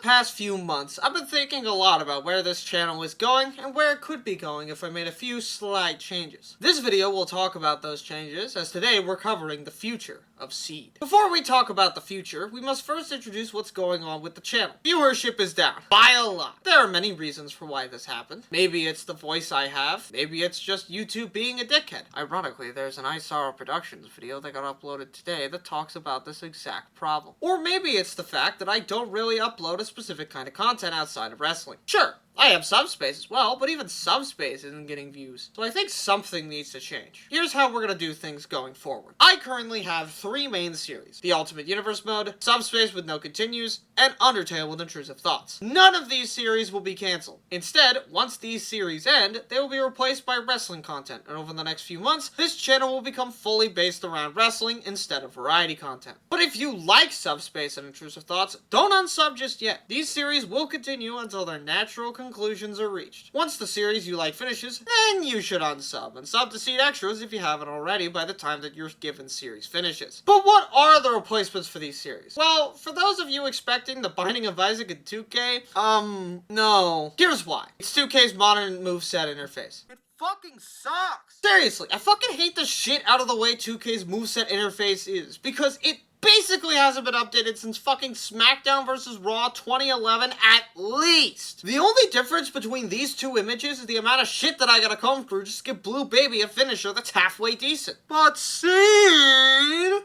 past few months, I've been thinking a lot about where this channel is going and where it could be going if I made a few slight changes. This video will talk about those changes, as today we're covering the future of Seed. Before we talk about the future, we must first introduce what's going on with the channel. Viewership is down, by a lot. There are many reasons for why this happened. Maybe it's the voice I have, maybe it's just YouTube being a dickhead. Ironically, there's an iSorrow Productions video that got uploaded today that talks about this exact problem. Or maybe it's the fact that I don't really upload a specific kind of content outside of wrestling. Sure, I have Subspace as well, but even Subspace isn't getting views. So I think something needs to change. Here's how we're gonna do things going forward. I currently have 3 main series: the Ultimate Universe mode, Subspace with no continues, and Undertale with intrusive thoughts. None of these series will be cancelled. Instead, once these series end, they will be replaced by wrestling content, and over the next few months, this channel will become fully based around wrestling instead of variety content. But if you like Subspace and intrusive thoughts, don't unsub just yet. These series will continue until their natural conclusions are reached. Once the series you like finishes, then you should unsub, and sub to Seed Extras if you haven't already by the time that your given series finishes. But what are the replacements for these series? Well, for those of you expecting The Binding of Isaac in 2K, no. Here's why. It's 2K's modern moveset interface. It fucking sucks! Seriously, I fucking hate the shit out of the way 2K's moveset interface is, because it basically hasn't been updated since fucking SmackDown vs. Raw 2011 at least. The only difference between these two images is the amount of shit that I gotta comb through just to give Blue Baby a finisher that's halfway decent. But Seed,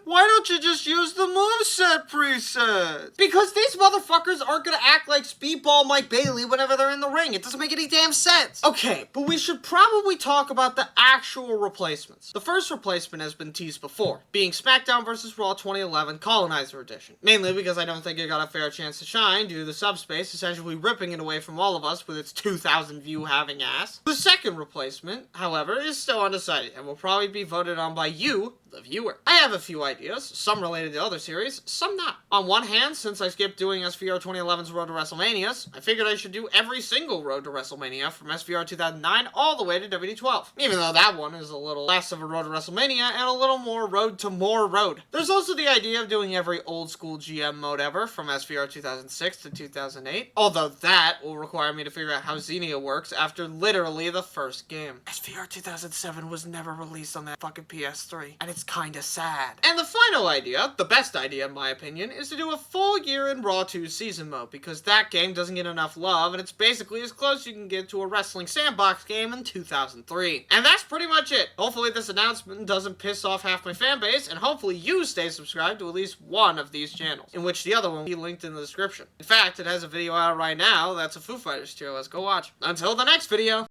why don't you just use the moveset preset? Because these motherfuckers aren't gonna act like Speedball Mike Bailey whenever they're in the ring. It doesn't make any damn sense. Okay, but we should probably talk about the actual replacements. The first replacement has been teased before, being SmackDown vs. Raw 2011 Colonizer Edition. Mainly because I don't think it got a fair chance to shine due to the Subspace essentially ripping it away from all of us with its 2,000 view having ass. The second replacement, however, is still undecided and will probably be voted on by you, the viewer. I have a few ideas, some related to other series, some not. On one hand, since I skipped doing SVR 2011's Road to WrestleManias, I figured I should do every single Road to WrestleMania from SVR 2009 all the way to WD12. Even though that one is a little less of a Road to WrestleMania and a little more Road to more Road. There's also the idea of doing every old school GM mode ever from SVR 2006 to 2008, although that will require me to figure out how Xenia works after literally the first game. SVR 2007 was never released on that fucking PS3, and it's kinda sad. And the final idea, the best idea in my opinion, is to do a full year in Raw 2 season mode, because that game doesn't get enough love, and it's basically as close you can get to a wrestling sandbox game in 2003. And that's pretty much it. Hopefully this announcement doesn't piss off half my fan base, and hopefully you stay subscribed to at least one of these channels, in which the other one will be linked in the description. In fact, it has a video out right now that's a Foo Fighters tier. Let's go watch. Until the next video.